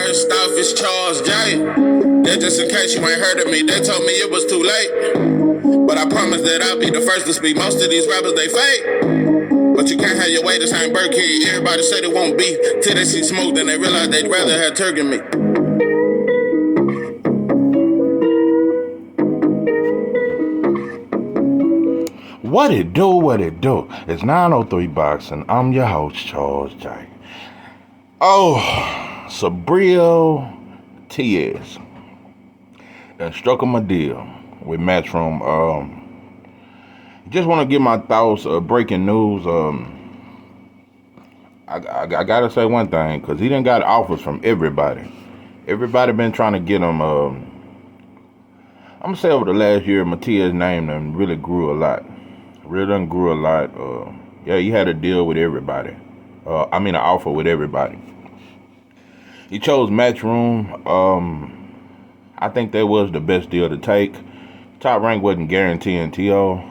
First off, it's Charles J. That just in case you ain't heard of me, they told me it was too late. But I promise that I'll be the first to speak. Most of these rappers, they fake. But you can't have your way, this ain't Burger King. Everybody say they won't beef till they see smoke, then they realize they'd rather have turkey meat. What it do, what it do? It's 903 Boxing. I'm your host, Charles J. Oh, Subriel Matias and struck him a deal with Matchroom. Just want to give my thoughts. Breaking news. I gotta say one thing, because he done got offers from everybody. Everybody been trying to get him. I'm gonna say over the last year, Matias' name done really grew a lot. Really done grew a lot. Yeah, he had a deal with everybody. An offer with everybody. He chose Matchroom. I think that was the best deal to take. Top rank wasn't guaranteeing TO.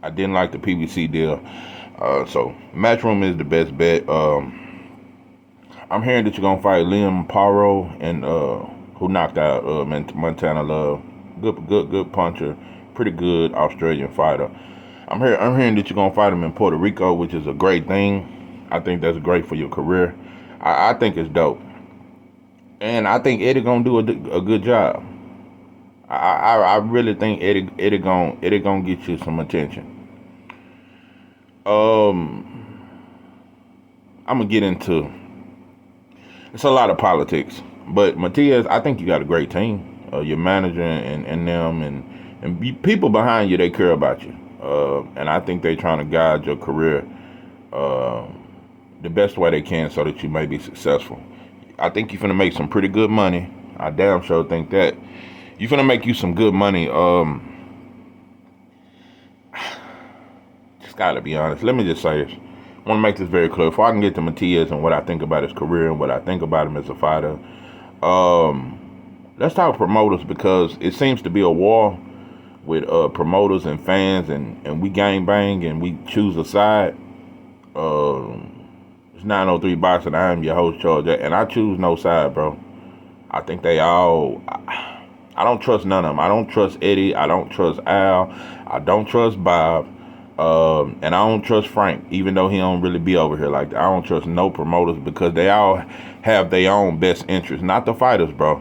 I didn't like the PBC deal. So Matchroom is the best bet. I'm hearing that you're gonna fight Liam Paro, and who knocked out Montana Love. Good puncher. Pretty good Australian fighter. I'm hearing that you're gonna fight him in Puerto Rico, which is a great thing. I think that's great for your career. I think it's dope, and I think Eddie gonna do a good job. I really think Eddie gonna get you some attention. I'm gonna get into. It's a lot of politics, but Matias, I think you got a great team. Your manager and them and people behind you, they care about you. And I think they're trying to guide your career the best way they can so that you may be successful. I think you're finna make some pretty good money. I damn sure think that. You're finna make you some good money. Just gotta be honest. Let me just say this. I want to make this very clear. Before I can get to Matias and what I think about his career and what I think about him as a fighter, let's talk promoters, because it seems to be a war with promoters and fans, and we gang bang and we choose a side. It's 903 Boxing. I am your host, Charles, and I choose no side, bro. I think they all. I don't trust none of them. I don't trust Eddie. I don't trust Al. I don't trust Bob. And I don't trust Frank, even though he don't really be over here like that. I don't trust no promoters, because they all have their own best interests, not the fighters, bro.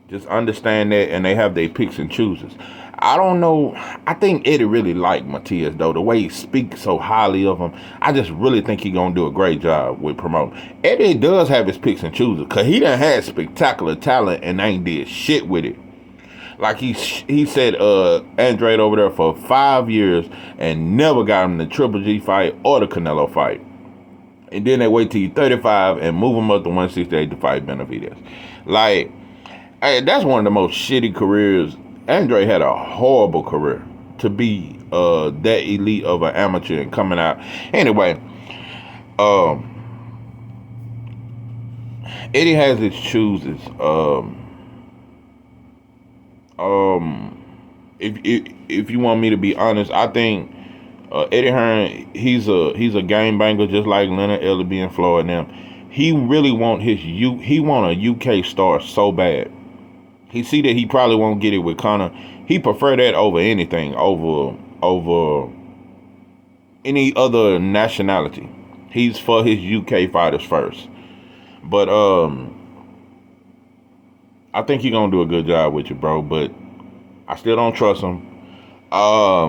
Just understand that, and they have their picks and chooses. I don't know. I think Eddie really liked Matias, though. The way he speaks so highly of him, I just really think he gonna do a great job with promoting. Eddie does have his picks and chooses, because he done had spectacular talent and ain't did shit with it. Like he said Andrade over there for 5 years and never got him the Triple G fight or the Canelo fight. And then they wait till he's 35 and move him up to 168 to fight Benavidez. Like, hey, that's one of the most shitty careers. Andre had a horrible career to be that elite of an amateur and coming out. Anyway, Eddie has his chooses. If you want me to be honest, I think Eddie Hearn, he's a game banger, just like Leonard Ellerby and Floyd and them. He really want a UK star so bad. He see that he probably won't get it with Conor. He prefer that over anything, over any other nationality. He's for his UK fighters first. But I think he's gonna do a good job with you, bro. But I still don't trust him. Yeah,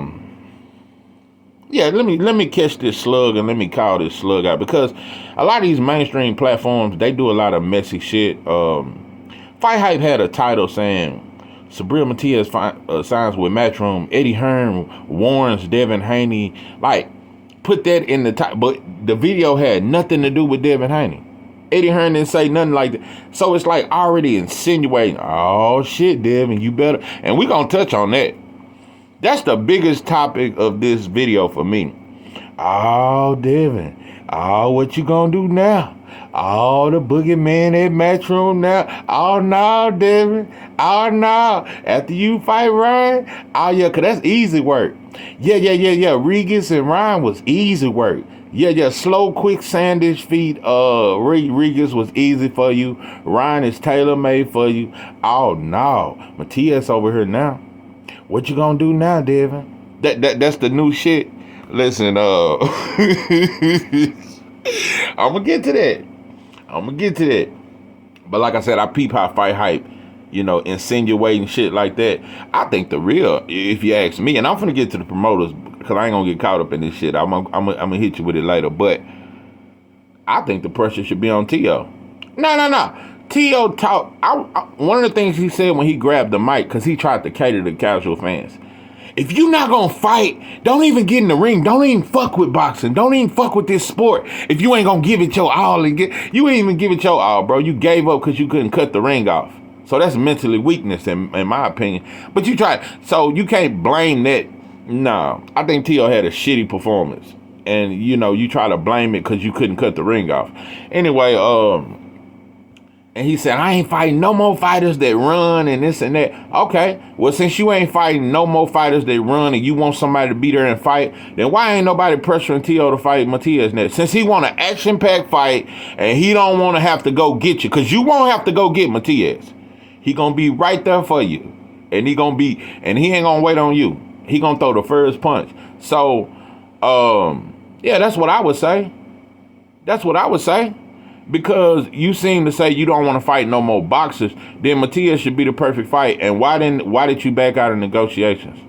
let me catch this slug and let me call this slug out, because a lot of these mainstream platforms, they do a lot of messy shit. Fight Hype had a title saying Subriel Matias signs with Matchroom. Eddie Hearn warns Devin Haney. Like, put that in the title, but the video had nothing to do with Devin Haney. Eddie Hearn didn't say nothing like that. So it's like already insinuating, oh shit, Devin, you better. And we gonna touch on that. That's the biggest topic of this video for me. Oh, Devin, oh, what you gonna do now? Oh, the boogeyman at Matchroom now. Oh, no, Devin. Oh, no. After you fight Ryan. Oh, yeah, because that's easy work. Yeah. Regis and Ryan was easy work. Yeah, slow, quick, sandish feet. Regis was easy for you. Ryan is tailor made for you. Oh no, Matias over here now. What you gonna do now, Devin? That's the new shit. Listen, I'm gonna get to that. But like I said, I peep how fight hype, insinuating shit like that. I think the real, if you ask me, and I'm finna get to the promoters because I ain't gonna get caught up in this shit. I'm gonna hit you with it later. But I think the pressure should be on T.O. No. T.O. talk. One of the things he said when he grabbed the mic, because he tried to cater to casual fans. If you not gonna fight, don't even get in the ring. Don't even fuck with boxing. Don't even fuck with this sport. If you ain't gonna give it your all, you ain't even give it your all, bro. You gave up because you couldn't cut the ring off. So that's mentally weakness, in my opinion. But you tried, so you can't blame that. No, I think T.O. had a shitty performance, and you try to blame it because you couldn't cut the ring off. Anyway, and he said, I ain't fighting no more fighters that run and this and that. Okay, well, since you ain't fighting no more fighters that run and you want somebody to be there and fight, then why ain't nobody pressuring T.O. to fight Matias next? Since he want an action-packed fight and he don't want to have to go get you, because you won't have to go get Matias. He gonna be right there for you. And he ain't gonna wait on you. He gonna throw the first punch. So, yeah, that's what I would say. Because you seem to say you don't want to fight no more boxers, then Matias should be the perfect fight. And why did you back out of negotiations?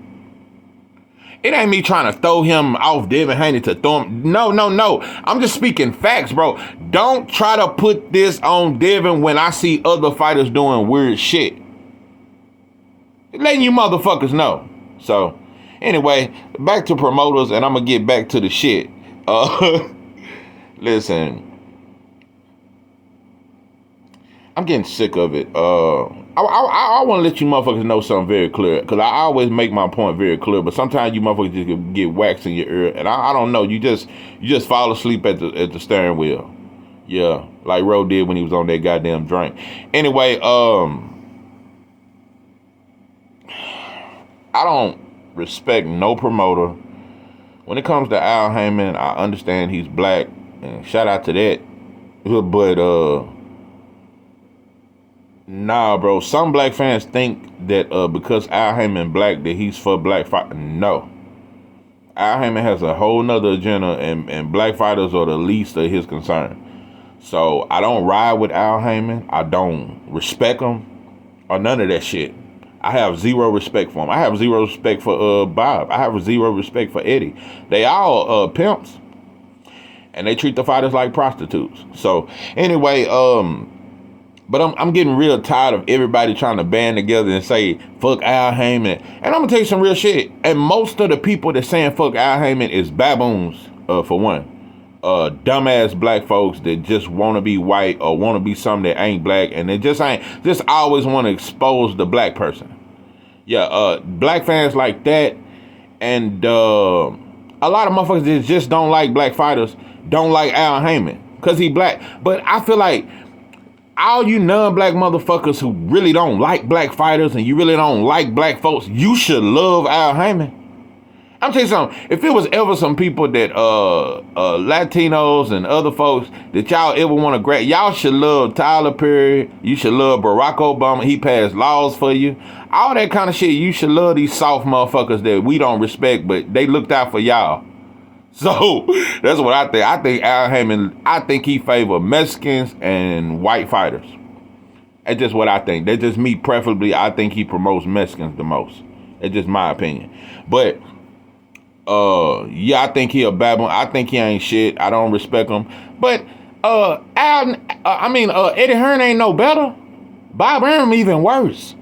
It ain't me trying to throw him off Devin Haney to throw him. No. I'm just speaking facts, bro. Don't try to put this on Devin when I see other fighters doing weird shit. Letting you motherfuckers know. So, anyway, back to promoters, and I'm going to get back to the shit. Listen. I'm getting sick of it. I want to let you motherfuckers know something very clear, because I always make my point very clear, but sometimes you motherfuckers just get waxed in your ear, and I don't know. You just fall asleep at the steering wheel. Yeah, like Ro did when he was on that goddamn drink. Anyway, I don't respect no promoter. When it comes to Al Heyman, I understand he's black, and shout out to that. But nah, bro. Some black fans think that because Al Heyman black, that he's for black fight. No. Al Heyman has a whole nother agenda, and black fighters are the least of his concern. So I don't ride with Al Heyman. I don't respect him or none of that shit. I have zero respect for him. I have zero respect for Bob. I have zero respect for Eddie. They all pimps, and they treat the fighters like prostitutes. So anyway, but I'm getting real tired of everybody trying to band together and say, fuck Al Heyman. And I'm going to tell you some real shit. And most of the people that saying fuck Al Heyman is baboons, for one. Dumbass black folks that just want to be white or want to be something that ain't black. And they just always want to expose the black person. Yeah, black fans like that. And a lot of motherfuckers that just don't like black fighters don't like Al Heyman because he black. But I feel like all you non-black motherfuckers who really don't like black fighters and you really don't like black folks, you should love Al Heyman. I'm telling you something. If it was ever some people that Latinos and other folks that y'all ever want to grab, y'all should love Tyler Perry. You should love Barack Obama. He passed laws for you. All that kind of shit. You should love these soft motherfuckers that we don't respect, but they looked out for y'all. So that's what I think. I think Al Heyman, I think he favor Mexicans and white fighters. That's just what I think. That's just me preferably. I think he promotes Mexicans the most. That's just my opinion. But yeah, I think he a baboon. I think he ain't shit. I don't respect him. But Eddie Hearn ain't no better. Bob Arum even worse.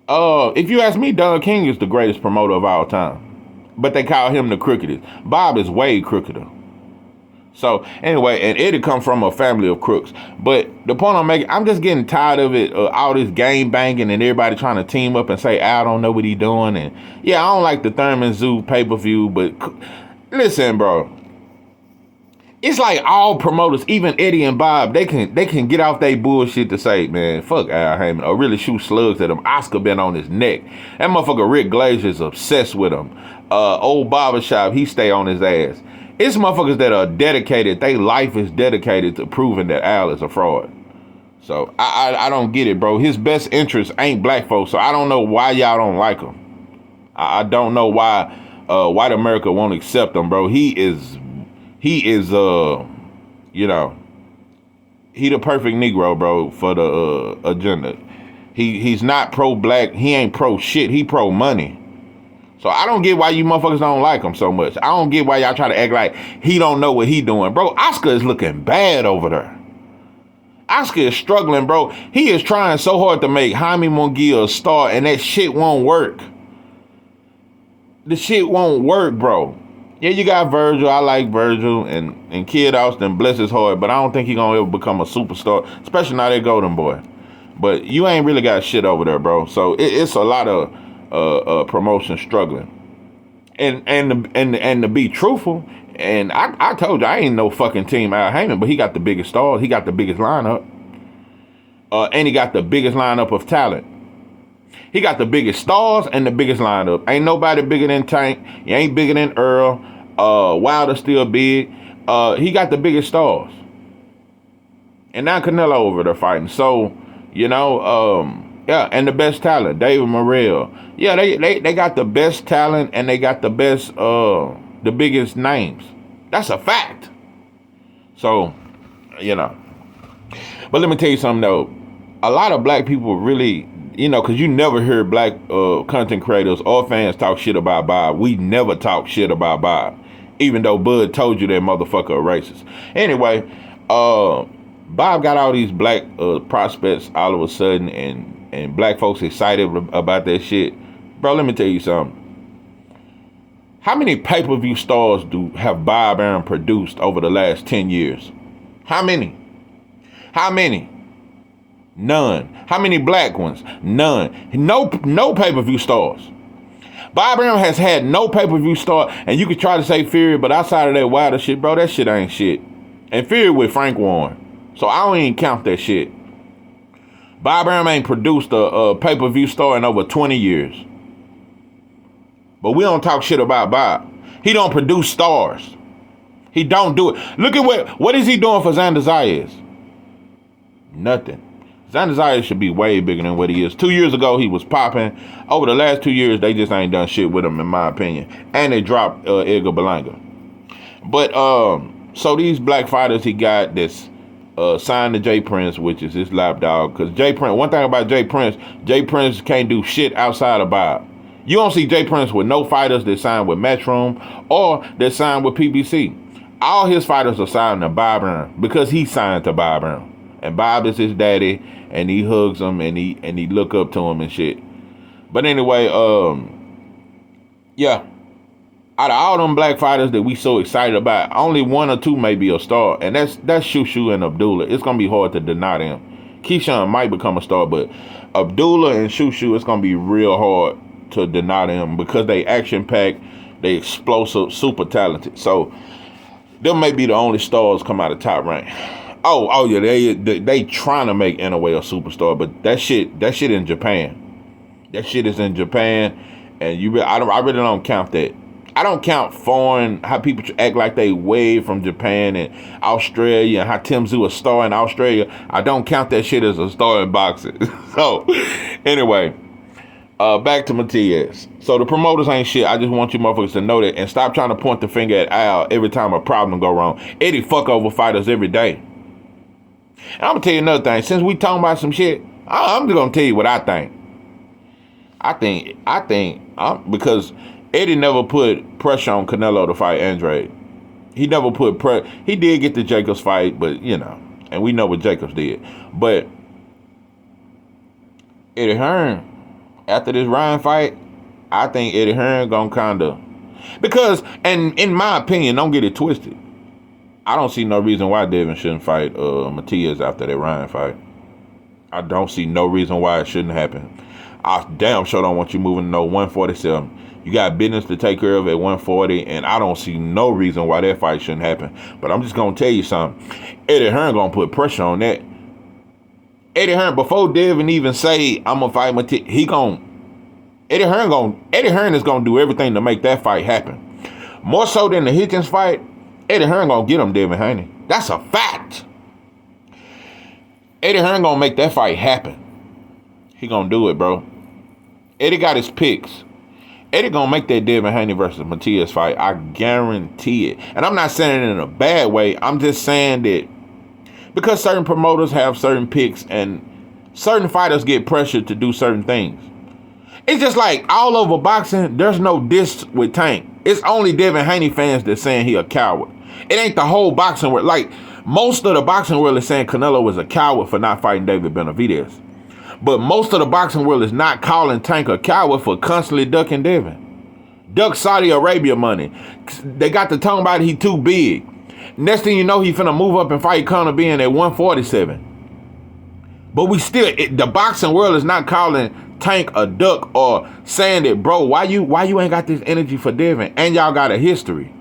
If you ask me, Don King is the greatest promoter of all time. But they call him the crookedest. Bob is way crookeder. So anyway, and Eddie come from a family of crooks. But the point I'm making, I'm just getting tired of it. All this game banging and everybody trying to team up and say Al don't know what he doing. And yeah, I don't like the Thurman Zoo pay-per-view. But listen, bro. It's like all promoters, even Eddie and Bob, they can get off their bullshit to say, man, fuck Al Heyman, or really shoot slugs at him. Oscar been on his neck. That motherfucker Rick Glazier's obsessed with him. Old barbershop, he stay on his ass. It's motherfuckers that are dedicated. They life is dedicated to proving that Al is a fraud. So I don't get it, bro. His best interest ain't black folks. So I don't know why y'all don't like him. I don't know why white America won't accept him, bro. He is you know, he the perfect Negro, bro, for the agenda. He's not pro-black. He ain't pro-shit. He pro-money. So I don't get why you motherfuckers don't like him so much. I don't get why y'all try to act like he don't know what he doing. Bro, Oscar is looking bad over there. Oscar is struggling, bro. He is trying so hard to make Jaime Munguia a star, and that shit won't work. The shit won't work, bro. Yeah, you got Virgil. I like Virgil, and Kid Austin, bless his heart, but I don't think he gonna ever become a superstar, especially now that Golden Boy. But you ain't really got shit over there, bro. So it's a lot of promotion struggling. And to be truthful, and I told you I ain't no fucking team Al Heyman, but he got the biggest stars, he got the biggest lineup, and he got the biggest lineup of talent. He got the biggest stars and the biggest lineup. Ain't nobody bigger than Tank. He ain't bigger than Earl. Wilder still big. He got the biggest stars. And now Canelo over there fighting. So, you know, yeah, and the best talent, David Morrell. Yeah, they got the best talent and they got the best, the biggest names. That's a fact. So, you know. But let me tell you something though. A lot of black people really, you know, because you never hear black content creators or fans talk shit about Bob. We never talk shit about Bob, even though Bud told you that motherfucker a racist. Anyway, Bob got all these black prospects all of a sudden, and black folks excited about that shit. Bro, let me tell you something. How many pay-per-view stars have Bob Arum produced over the last 10 years? How many? How many? None. How many black ones? None. No pay-per-view stars. Bob Arum has had no pay-per-view star, and you could try to say Fury, but outside of that Wilder shit, bro, that shit ain't shit. And Fury with Frank Warren. So I don't even count that shit. Bob Arum ain't produced a pay-per-view star in over 20 years. But we don't talk shit about Bob. He don't produce stars. He don't do it. Look at what is he doing for Xander Zayas? Nothing. Xander Zayas should be way bigger than what he is. 2 years ago, he was popping. Over the last 2 years, they just ain't done shit with him, in my opinion. And they dropped Edgar Berlanga. But, so these black fighters he got that's signed to Jay Prince, which is his lapdog. Because Jay Prince, one thing about Jay Prince can't do shit outside of Bob. You don't see Jay Prince with no fighters that signed with Matchroom or that signed with PBC. All his fighters are signed to Bob Arum because he signed to Bob Arum. And Bob is his daddy, and he hugs him, and he look up to him and shit. But anyway, yeah. Out of all them black fighters that we so excited about, only one or two may be a star, and that's Shushu and Abdullah. It's gonna be hard to deny them. Keyshawn might become a star, but Abdullah and Shushu, it's gonna be real hard to deny them because they action-packed, they explosive, super talented. So them may be the only stars come out of Top Rank. Oh yeah, they trying to make Inoue a superstar, but that shit in Japan. That shit is in Japan, and I really don't count that. I don't count foreign, how people act like they way from Japan and Australia, and how Tim Tszyu a star in Australia. I don't count that shit as a star in boxing. So anyway, back to Matias. So the promoters ain't shit. I just want you motherfuckers to know that, and stop trying to point the finger at Al every time a problem go wrong. Eddie fuck over fighters every day. And I'm gonna tell you another thing. Since we talking about some shit, I'm just gonna tell you what I think. I think because Eddie never put pressure on Canelo to fight Andrade. He never put he did get the Jacobs fight, but you know, and we know what Jacobs did. But Eddie Hearn, after this Ryan fight, I think Eddie Hearn gonna kinda, because, and in my opinion, don't get it twisted, I don't see no reason why Devin shouldn't fight Matias after that Ryan fight. I don't see no reason why it shouldn't happen. I damn sure don't want you moving to no 147. You got business to take care of at 140, and I don't see no reason why that fight shouldn't happen. But I'm just gonna tell you something. Eddie Hearn gonna put pressure on that. Eddie Hearn, before Devin even say I'm gonna fight Matias, Eddie Hearn is gonna do everything to make that fight happen. More so than the Hitchens fight. Eddie Hearn gonna get him Devin Haney. That's a fact. Eddie Hearn gonna make that fight happen. He gonna do it, bro. Eddie got his picks. Eddie gonna make that Devin Haney versus Matias fight. I guarantee it. And I'm not saying it in a bad way. I'm just saying that because certain promoters have certain picks and certain fighters get pressured to do certain things. It's just like all over boxing, there's no diss with Tank. It's only Devin Haney fans that saying he a coward. It ain't the whole boxing world. Like, most of the boxing world is saying Canelo was a coward for not fighting David Benavidez. But most of the boxing world is not calling Tank a coward for constantly ducking Devin. Duck Saudi Arabia money. They got to talking about he too big. Next thing you know, he finna move up and fight Conor Benn at 147. But we still, the boxing world is not calling Tank a duck or saying that, bro, why you ain't got this energy for Devin? And y'all got a history.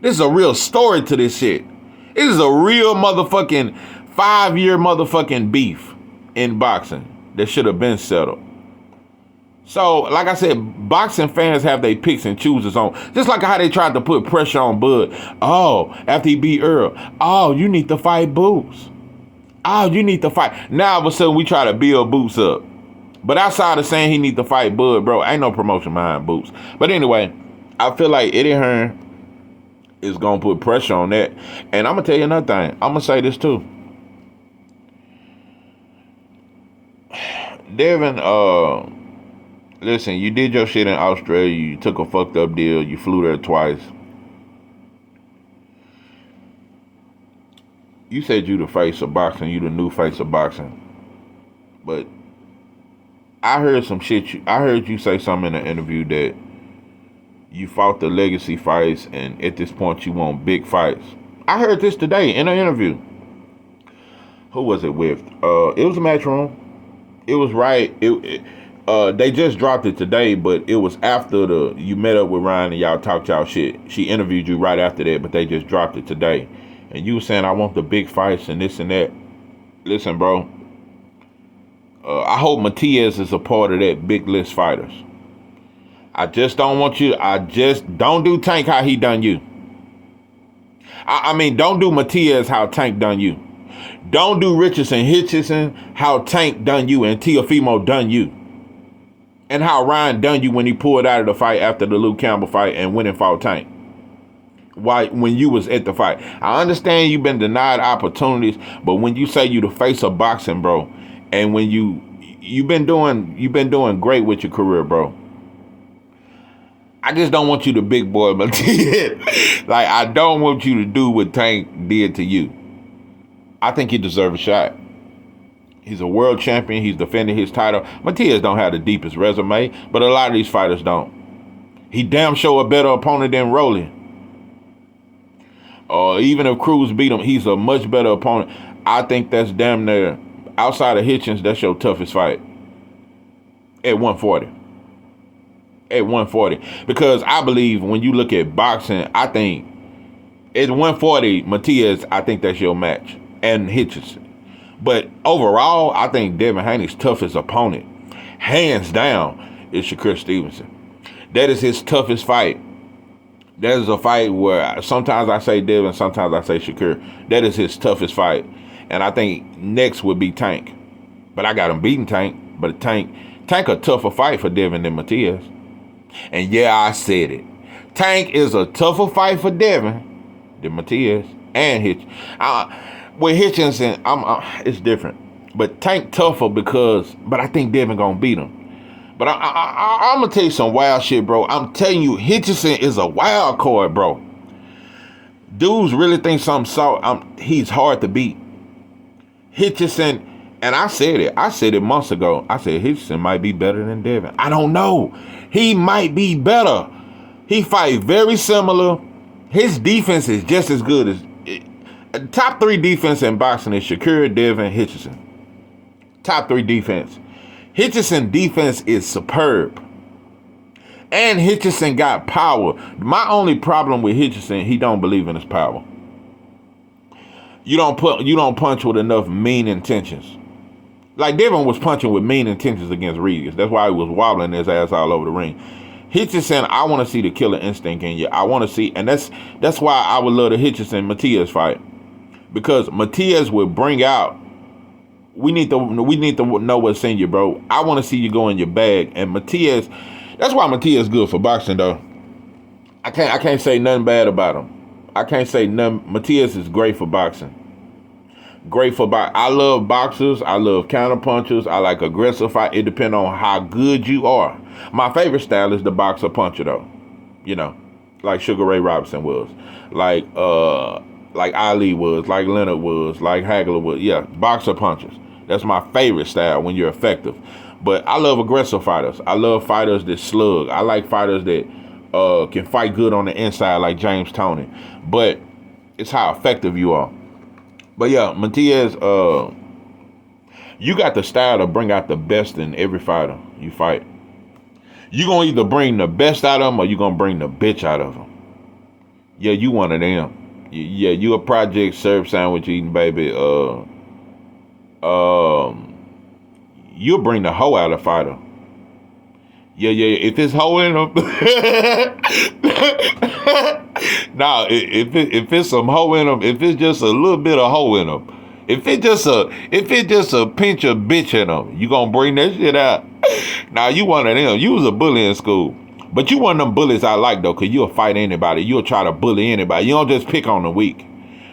This is a real story to this shit. This is a real motherfucking 5-year motherfucking beef in boxing that should have been settled. So, like I said, boxing fans have their picks and chooses on. Just like how they tried to put pressure on Bud. Oh, after he beat Earl. Oh, you need to fight Boots. Oh, you need to fight. Now, all of a sudden, we try to build Boots up. But outside of saying he need to fight Bud, bro, ain't no promotion behind Boots. But anyway, I feel like Eddie Hearn is going to put pressure on that. And I'm going to tell you another thing. I'm going to say this too. Devin, listen, you did your shit in Australia. You took a fucked up deal. You flew there twice. You said you the face of boxing. You the new face of boxing. But I heard some shit. I heard you say something in an interview that you fought the legacy fights, and at this point you want big fights. I heard this today in an interview. Who was it with? It was a Matchroom. It was right. They just dropped it today, but it was after you met up with Ryan and y'all talked y'all shit. She interviewed you right after that, but they just dropped it today. And you were saying, I want the big fights and this and that. Listen, bro. I hope Matias is a part of that big list fighters. I just don't want you. I just don't do Tank how he done you. I mean, don't do Matias how Tank done you. Don't do Hitchison how Tank done you and Teofimo done you. And how Ryan done you when he pulled out of the fight after the Luke Campbell fight and went and fought Tank. Why, when you was at the fight. I understand you've been denied opportunities, but when you say you the face of boxing, bro, and when you've been doing great with your career, bro. I just don't want you to big boy Matias. Like, I don't want you to do what Tank did to you. I think he deserves a shot. He's a world champion. He's defending his title. Matias don't have the deepest resume, but a lot of these fighters don't. He damn sure a better opponent than Rolling. Even if Cruz beat him, he's a much better opponent. I think that's damn near, outside of Hitchens, that's your toughest fight. At 140. At 140. Because I believe when you look at boxing, I think at 140, Matias, I think that's your match. And Hitchens. But overall, I think Devin Haney's toughest opponent, hands down, is Shakur Stevenson. That is his toughest fight. That is a fight where sometimes I say Devin, sometimes I say Shakur. That is his toughest fight. And I think next would be Tank. But I got him beating Tank. But Tank a tougher fight for Devin than Matias. And yeah, I said it. Tank is a tougher fight for Devin than Matias and Hitchens. With Hitchens, it's different. But Tank tougher but I think Devin gonna beat him. But I'm gonna tell you some wild shit, bro. I'm telling you, Hitchison is a wild card, bro. Dudes really think he's hard to beat. Hitchison, and I said it months ago. I said Hitchison might be better than Devin. I don't know. He might be better. He fight very similar. His defense is just as good as top 3 defense in boxing is Shakur, Devin, Hitchison. Top 3 defense. Hitchison defense is superb. And Hitchison got power. My only problem with Hitchison, he don't believe in his power. You don't punch with enough mean intentions. Like Devin was punching with mean intentions against Regis. That's why he was wobbling his ass all over the ring. Hitchison, I want to see the killer instinct in you. I want to see, and that's why I would love the Hitchison Matias fight, because Matias would bring out. We need to know what's in you, bro. I want to see you go in your bag, and Matias. That's why Matias good for boxing, though. I can't say nothing bad about him. I can't say nothing. Matias is great for boxing. Great for boxing. I love boxers. I love counterpunchers. I like aggressive fight. It depends on how good you are. My favorite style is the boxer puncher, though. You know, like Sugar Ray Robinson was, like Ali was, like Leonard was, like Hagler was. Yeah, boxer punchers. That's my favorite style when you're effective. But I love aggressive fighters. I love fighters that slug. I like fighters that can fight good on the inside, like James Toney. But it's how effective you are. But yeah, Matias, you got the style to bring out the best in every fighter you fight. You gonna either bring the best out of them or you gonna bring the bitch out of them. Yeah, you one of them. Yeah, you a Project Serb sandwich eating baby. You'll bring the hoe out of fighter. Yeah. If it's hoe in them, nah. If it's some hoe in them, if it's just a little bit of hoe in them, if it's just a pinch of bitch in them, you gonna bring that shit out. Now you one of them. You was a bully in school, but you one of them bullies I like though, cause you'll fight anybody. You'll try to bully anybody. You don't just pick on the weak.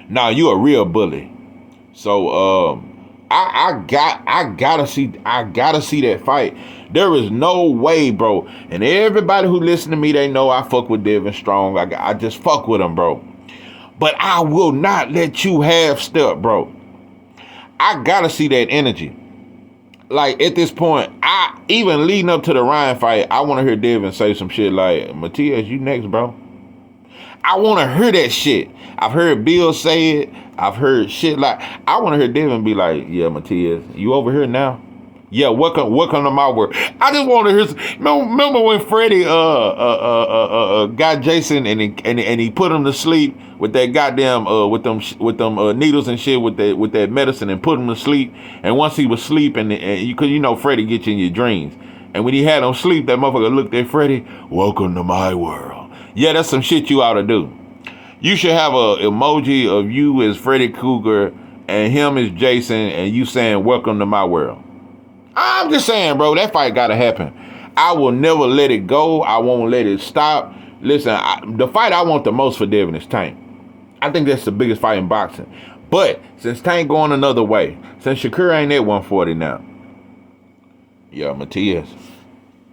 Now you a real bully. So I gotta see that fight. There is no way, bro. And everybody who listen to me, they know I fuck with Devin Strong. I just fuck with him, bro. But I will not let you half step, bro. I gotta see that energy. Like at this point, I even leading up to the Ryan fight, I want to hear Devin say some shit like, Matias, you next, bro. I want to hear that shit. I've heard Bill say it. I've heard shit like, I want to hear Devin be like, yeah, Matias, you over here now? Yeah, welcome to my world. I just want to hear. Remember when Freddie got Jason and he put him to sleep with that goddamn with them needles and shit with that medicine and put him to sleep. And once he was sleeping, and you know Freddie gets you in your dreams. And when he had him sleep, that motherfucker looked at Freddie. Welcome to my world. Yeah, that's some shit you ought to do. You should have a emoji of you as Freddy Krueger and him as Jason, and you saying welcome to my world. I'm just saying, bro, that fight gotta happen. I will never let it go. I won't let it stop. Listen, the fight I want the most for Devin is Tank. I think that's the biggest fight in boxing. But since Tank going another way, since Shakur ain't at 140 now, yeah, Matias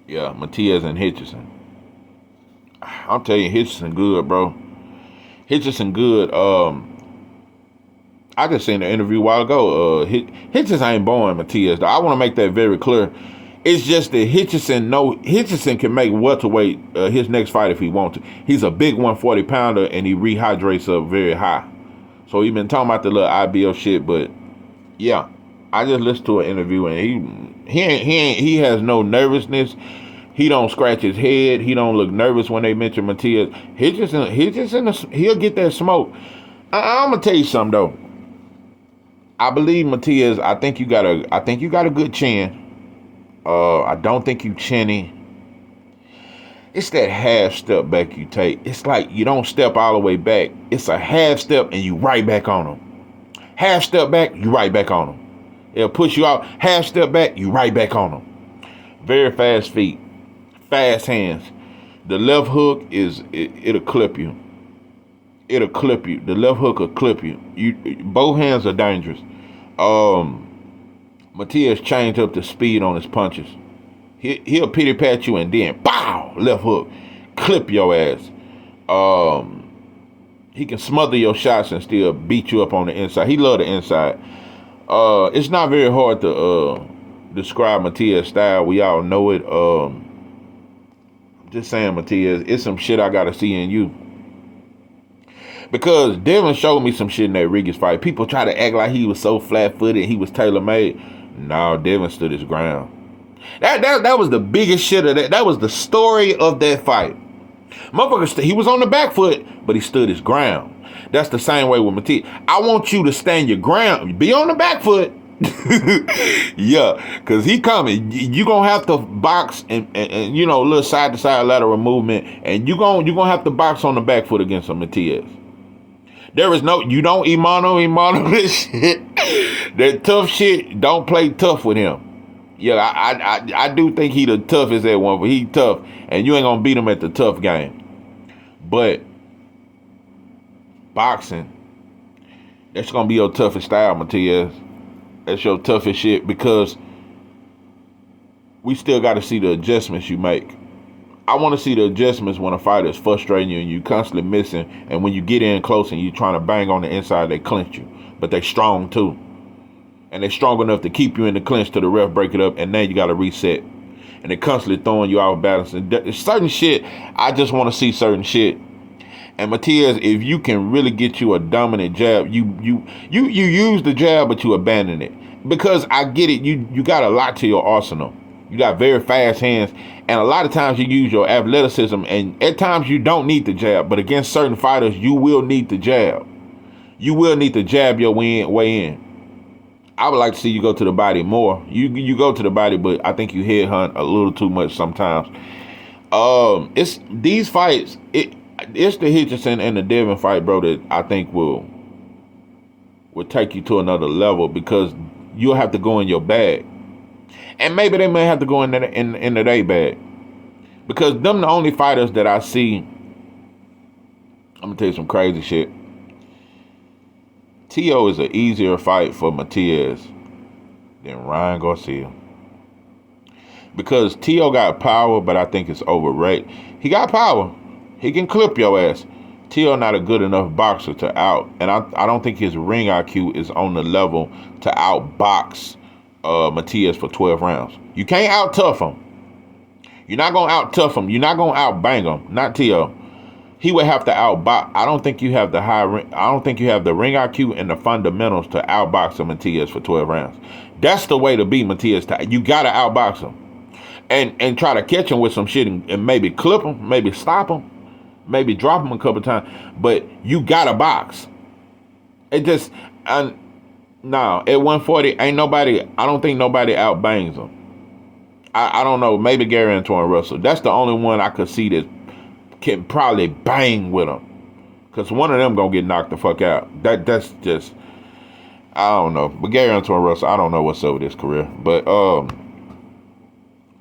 and Hitchison. I'm telling you, Hitchison good, bro. Hitchison good. I just seen the interview a while ago. Hitchison ain't born Matias, though. I want to make that very clear. It's just that Hitchison can make welterweight his next fight if he wants to. He's a big 140 pounder and he rehydrates up very high. So he been talking about the little IBL shit, but yeah, I just listened to an interview and he has no nervousness. He don't scratch his head. He don't look nervous when they mention Matias. He'll get that smoke. I'm gonna tell you something though. I believe Matias. I think you got a good chin. I don't think you chinny. It's that half step back you take. It's like you don't step all the way back. It's a half step and you right back on them. Half step back, you right back on them. It'll push you out. Half step back, you right back on them. Very fast feet, fast hands. The left hook it'll clip you. It'll clip you. The left hook will clip you. Both hands are dangerous. Matias changed up the speed on his punches. He'll pity pat you and then pow, left hook, clip your ass. He can smother your shots and still beat you up on the inside. He love the inside. It's not very hard to describe Matias' style. We all know it. I'm just saying, Matias, it's some shit I gotta see in you. Because Devin showed me some shit in that Regis fight. People try to act like he was so flat-footed, he was tailor-made. No, Devin stood his ground. That was the biggest shit of that. That was the story of that fight. Motherfucker, he was on the back foot, but he stood his ground. That's the same way with Matias. I want you to stand your ground. Be on the back foot, Yeah, because he coming. You going to have to box and you know, a little side-to-side lateral movement. And you gonna have to box on the back foot against a Matias. There is no, you don't Imano this shit. That tough shit, don't play tough with him. Yeah, I do think he the toughest at one, but he tough. And you ain't going to beat him at the tough game. But boxing, that's going to be your toughest style, Matias. That's your toughest shit because we still got to see the adjustments you make. I want to see the adjustments when a fighter is frustrating you and you constantly missing, and when you get in close and you trying to bang on the inside, they clinch you. But they strong too. And they strong enough to keep you in the clinch till the ref break it up, and then you got to reset. And they constantly throwing you out of balance. And certain shit, I just want to see certain shit. And Matias, if you can really get you a dominant jab, you use the jab, but you abandon it. Because I get it, you got a lot to your arsenal. You got very fast hands, and a lot of times you use your athleticism, and at times you don't need the jab, but against certain fighters, you will need the jab. You will need to jab your way in. I would like to see you go to the body more. You go to the body, but I think you headhunt a little too much sometimes. It's these fights, it's the Hitchison and the Devin fight, bro, that I think will take you to another level because you'll have to go in your bag. And maybe they may have to go in their bag. Because them the only fighters that I see. I'm going to tell you some crazy shit. T.O. is an easier fight for Matias than Ryan Garcia. Because T.O. got power, but I think it's overrated. He got power. He can clip your ass. T.O. not a good enough boxer to out. And I don't think his ring IQ is on the level to outbox Matias for 12 rounds. You can't out tough him. You're not gonna out tough him. You're not gonna out bang him. Not T.O. He would have to outbox. I don't think you have the I don't think you have the ring IQ and the fundamentals to outbox a Matias for 12 rounds. That's the way to beat Matias. You gotta outbox him and try to catch him with some shit and maybe clip him, maybe stop him, maybe drop him a couple times. But you gotta box. It just no, at 140, ain't nobody, I don't think nobody outbangs him. I don't know, maybe Gary Antoine Russell. That's the only one I could see that can probably bang with him. Because one of them gonna get knocked the fuck out. That's just, I don't know. But Gary Antoine Russell, I don't know what's up with his career. But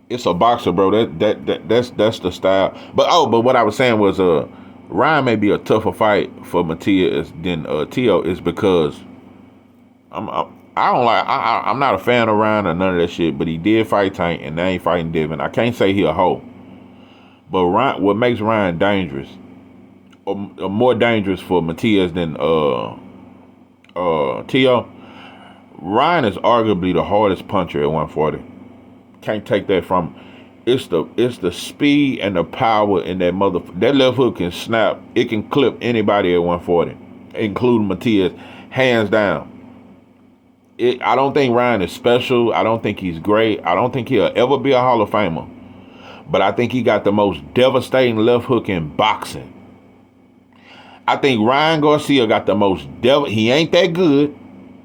it's a boxer, bro. That's the style. But what I was saying was Ryan may be a tougher fight for Matias than T.O. is because I'm not a fan of Ryan or none of that shit, but he did fight Tank and now he fighting Devin. I can't say he a hoe. But Ryan, what makes Ryan dangerous, or more dangerous for Matias than T.O., Ryan is arguably the hardest puncher at 140. Can't take that from him. It's the speed and the power in that that left hook can snap. It can clip anybody at 140, including Matias, hands down. I don't think Ryan is special. I don't think he's great. I don't think he'll ever be a Hall of Famer. But I think he got the most devastating left hook in boxing. I think Ryan Garcia got the most he ain't that good.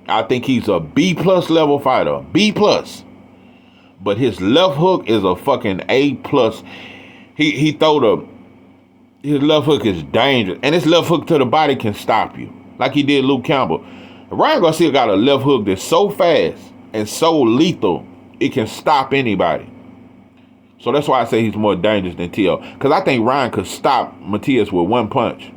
I think he's a B+ level fighter. B+. But his left hook is a fucking A+. He his left hook is dangerous. And his left hook to the body can stop you. Like he did Luke Campbell. Ryan Garcia got a left hook that's so fast and so lethal, it can stop anybody. So that's why I say he's more dangerous than T.O. Because I think Ryan could stop Matias with one punch.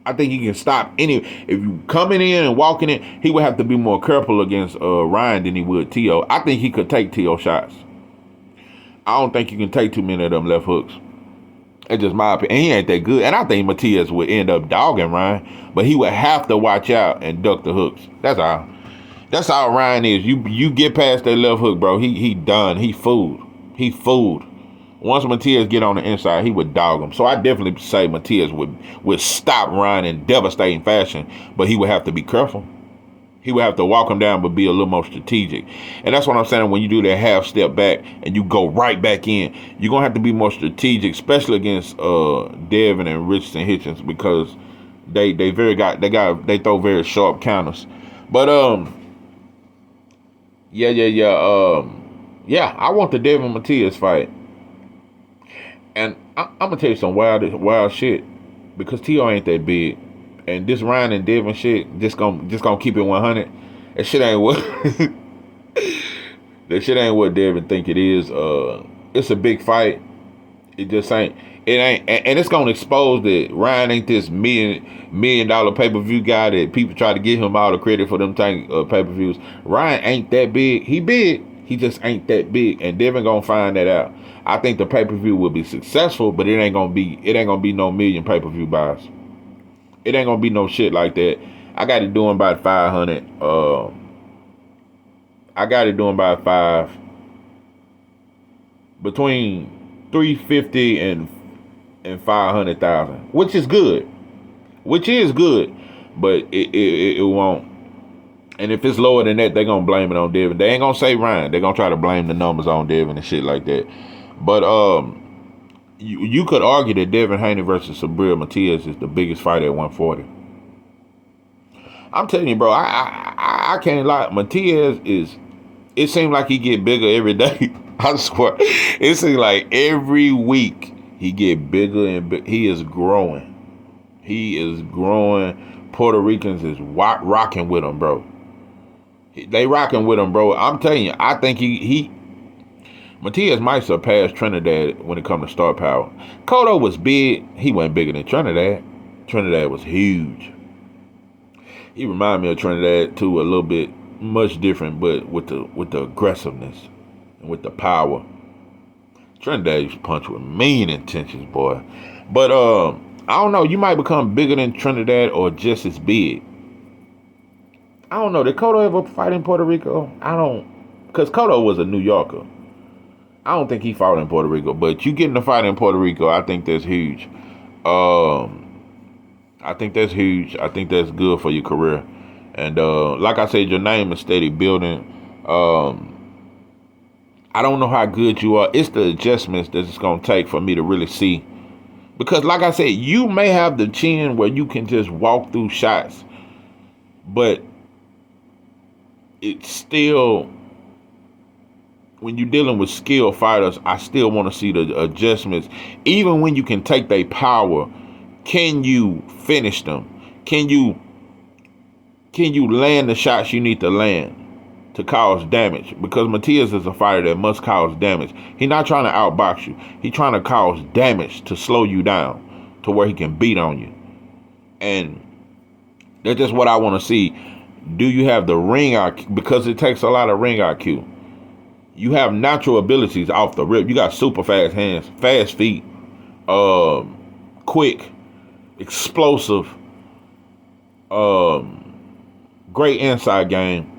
I think he can stop any. If you coming in and walking in, he would have to be more careful against Ryan than he would T.O. I think he could take T.O. shots. I don't think you can take too many of them left hooks. It's just my opinion. And he ain't that good. And I think Matias would end up dogging Ryan, but he would have to watch out and duck the hooks. That's all. That's how Ryan is. You get past that left hook, bro. He done. He fooled. He fooled. Once Matias get on the inside, he would dog him. So I definitely say Matias would stop Ryan in devastating fashion, but he would have to be careful. He would have to walk him down, but be a little more strategic. And that's what I'm saying. When you do that half step back and you go right back in, you're going to have to be more strategic, especially against Devin and Richardson Hitchens, because they throw very sharp counters. But Yeah. Yeah, I want the Devin Matias fight. And I'm gonna tell you some wild shit. Because T.O. ain't that big. And this Ryan and Devin shit, just gonna keep it 100. That shit ain't what that shit ain't what Devin think it is. It's a big fight. It just ain't. It ain't, and it's gonna expose that Ryan ain't this million dollar pay per view guy that people try to give him all the credit for them tank pay per views. Ryan ain't that big. He big. He just ain't that big, and Devin gonna find that out. I think the pay per view will be successful, but it ain't gonna be no million pay per view buys. It ain't gonna be no shit like that. I got it doing about 500. I got it doing about between 350 and 500,000, which is good. But it won't. And if it's lower than that, they're gonna blame it on Devin. They ain't gonna say Ryan. They're gonna try to blame the numbers on Devin and shit like that. But you could argue that Devin Haney versus Subriel Matias is the biggest fight at 140. I'm telling you, bro. I can't lie. Matias is. It seems like he get bigger every day. I swear. It seems like every week he get bigger and bigger. He is growing. Puerto Ricans is rocking with him, bro. They rocking with him, bro. I'm telling you, I think he Matias might surpass Trinidad when it comes to star power. Cotto was big. He wasn't bigger than Trinidad. Trinidad was huge. He reminded me of Trinidad too, a little bit, much different, but with the aggressiveness and with the power. Trinidad used to punch with mean intentions, boy. But I don't know. You might become bigger than Trinidad or just as big. I don't know. Did Cotto ever fight in Puerto Rico? I don't, because Cotto was a New Yorker. I don't think he fought in Puerto Rico. But you getting a fight in Puerto Rico, I think that's huge. I think that's huge. I think that's good for your career. And like I said, your name is steady building. I don't know how good you are. It's the adjustments that it's going to take for me to really see. Because like I said, you may have the chin where you can just walk through shots. But it's still, when you're dealing with skilled fighters, I still want to see the adjustments. Even when you can take their power, can you finish them? Can you land the shots you need to land to cause damage? Because Matias is a fighter that must cause damage. He's not trying to outbox you. He's trying to cause damage to slow you down to where he can beat on you. And that's just what I want to see. Do you have the ring IQ? Because it takes a lot of ring IQ. You have natural abilities off the rip. You got super fast hands, fast feet, quick, explosive, great inside game.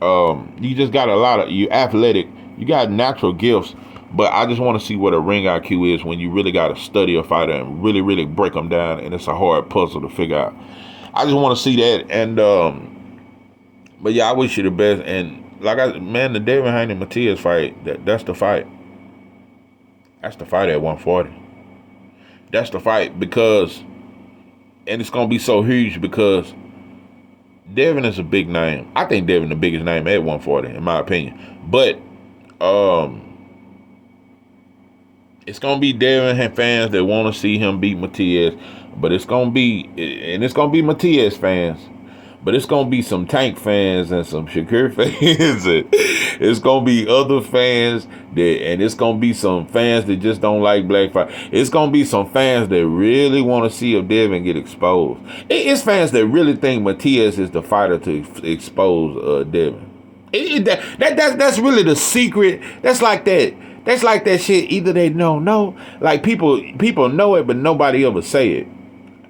You just got a lot of, you athletic, you got natural gifts, but I just want to see what a ring IQ is when you really got to study a fighter and really, really break them down, and it's a hard puzzle to figure out. I just want to see that, and but yeah, I wish you the best. And the Devin Haney Matias fight, that's the fight. That's the fight at 140. That's the fight because, and it's gonna be so huge because Devin is a big name. I think Devin the biggest name at 140, in my opinion. But it's gonna be Devin fans that want to see him beat Matias, but it's gonna be Matias fans, but it's gonna be some Tank fans and some Shakur fans, and it's gonna be other fans and it's gonna be some fans that just don't like black fight. It's gonna be some fans that really want to see if Devin get exposed. It's fans that really think Matias is the fighter to expose Devin. That's really the secret. That's like that shit. Either they know, like people know it, but nobody ever say it.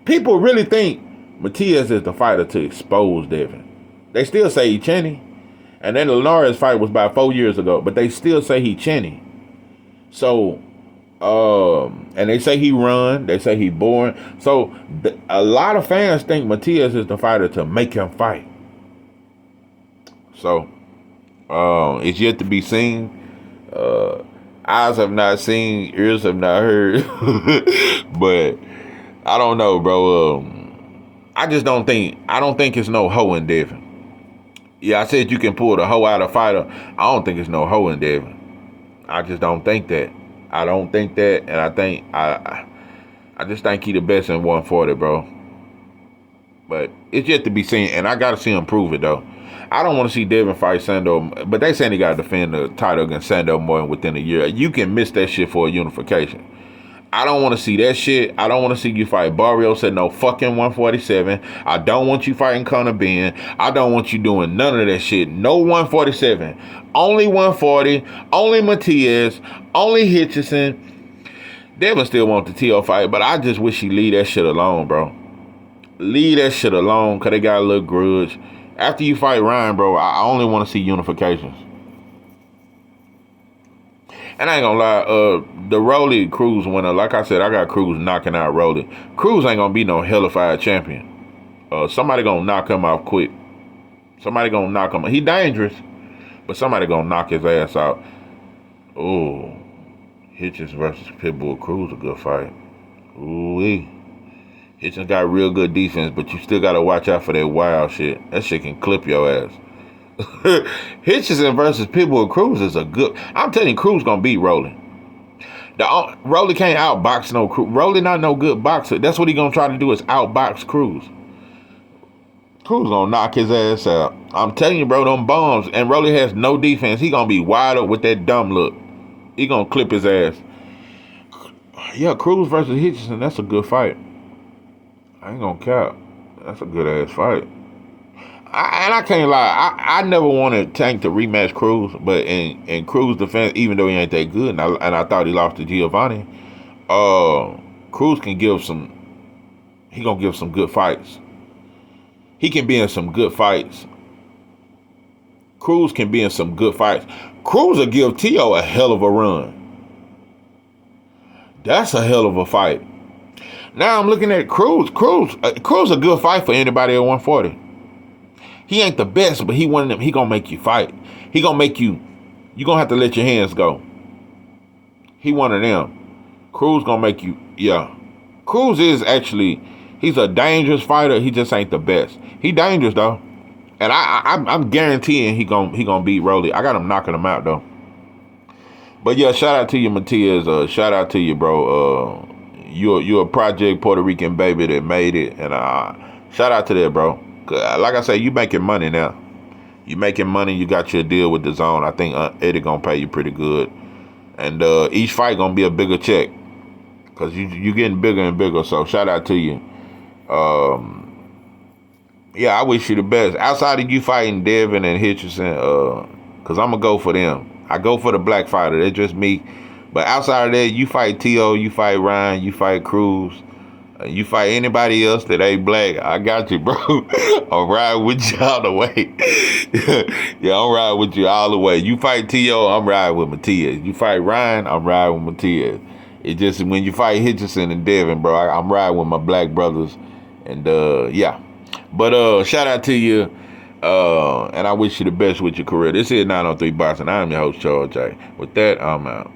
People really think Matias is the fighter to expose Devin. They still say he chinny. And then the Linares fight was about 4 years ago, but they still say he chinny. So, and they say he run, they say he boring. So a lot of fans think Matias is the fighter to make him fight. So, it's yet to be seen. Eyes have not seen, ears have not heard. But I don't know, bro. I don't think it's no hoe in Devin. Yeah, I said you can pull the hoe out of fighter. I don't think there's no hoe in Devin. I just don't think that. I don't think that, and I just think he the best in 140, bro. But it's yet to be seen, and I gotta see him prove it though. I don't want to see Devin fight Sando, but they saying he got to defend the title against Sando more within a year. You can miss that shit for a unification. I don't want to see that shit. I don't want to see you fight Barrios at no fucking 147. I don't want you fighting Conor Ben. I don't want you doing none of that shit. No 147. Only 140. Only Matias. Only Hitchison. Devin still want the TO fight, but I just wish he leave that shit alone, bro. Leave that shit alone, because they got a little grudge. After you fight Ryan, bro, I only want to see unifications. And I ain't gonna lie, the Rolly Cruz winner, like I said, I got Cruz knocking out Rolly. Cruz ain't gonna be no hellified champion. Somebody gonna knock him off quick. Somebody gonna knock him. He dangerous, but somebody gonna knock his ass out. Ooh, Hitchens versus Pitbull Cruz, a good fight. Ooh-wee. Hitchens got real good defense, but you still gotta watch out for that wild shit. That shit can clip your ass. Hitchison versus Pitbull Cruz is a good. I'm telling you, Cruz gonna beat Rolly. Rolly can't outbox no Cruz. Rolly not no good boxer. That's what he gonna try to do is outbox Cruz. Cruz gonna knock his ass out. I'm telling you, bro, them bombs. And Rolly has no defense. He gonna be wide up with that dumb look. He gonna clip his ass. Yeah, Cruz versus Hitchison. That's a good fight. I ain't gonna cap. That's a good ass fight. And I can't lie, I never wanted Tank to rematch Cruz, but in Cruz defense, even though he ain't that good, and I thought he lost to Giovanni, Cruz can give some. He gonna give some good fights. He can be in some good fights. Cruz can be in some good fights. Cruz will give T.O. a hell of a run. That's a hell of a fight. Now I'm looking at Cruz. Cruz a good fight for anybody at 140. He ain't the best, but he one of them. He gonna make you fight. He gonna make you. You gonna have to let your hands go. He one of them. Cruz gonna make you. Yeah, Cruz is actually. He's a dangerous fighter. He just ain't the best. He dangerous though, and I'm guaranteeing he gonna beat Rolly. I got him knocking him out though. But yeah, shout out to you, Matias. Shout out to you, bro. You're a Project Puerto Rican baby that made it, and shout out to that, bro. Like I say, you making money now. You making money. You got your deal with the zone. I think Eddie gonna pay you pretty good, and each fight gonna be a bigger check, cause you getting bigger and bigger. So shout out to you. Yeah, I wish you the best. Outside of you fighting Devin and Hitchison, cause I'm gonna go for them. I go for the black fighter. That's just me. But outside of that, you fight T.O., you fight Ryan, you fight Cruz. You fight anybody else that ain't black, I got you, bro. I'm riding with you all the way. Yeah, I'm riding with you all the way. You fight T.O., I'm riding with Matias. You fight Ryan, I'm riding with Matias. It just, when you fight Hitchison and Devin, bro, I'm riding with my black brothers. And, yeah. But, shout out to you. And I wish you the best with your career. This is 903 Boxing. I am your host, Charles J. With that, I'm out.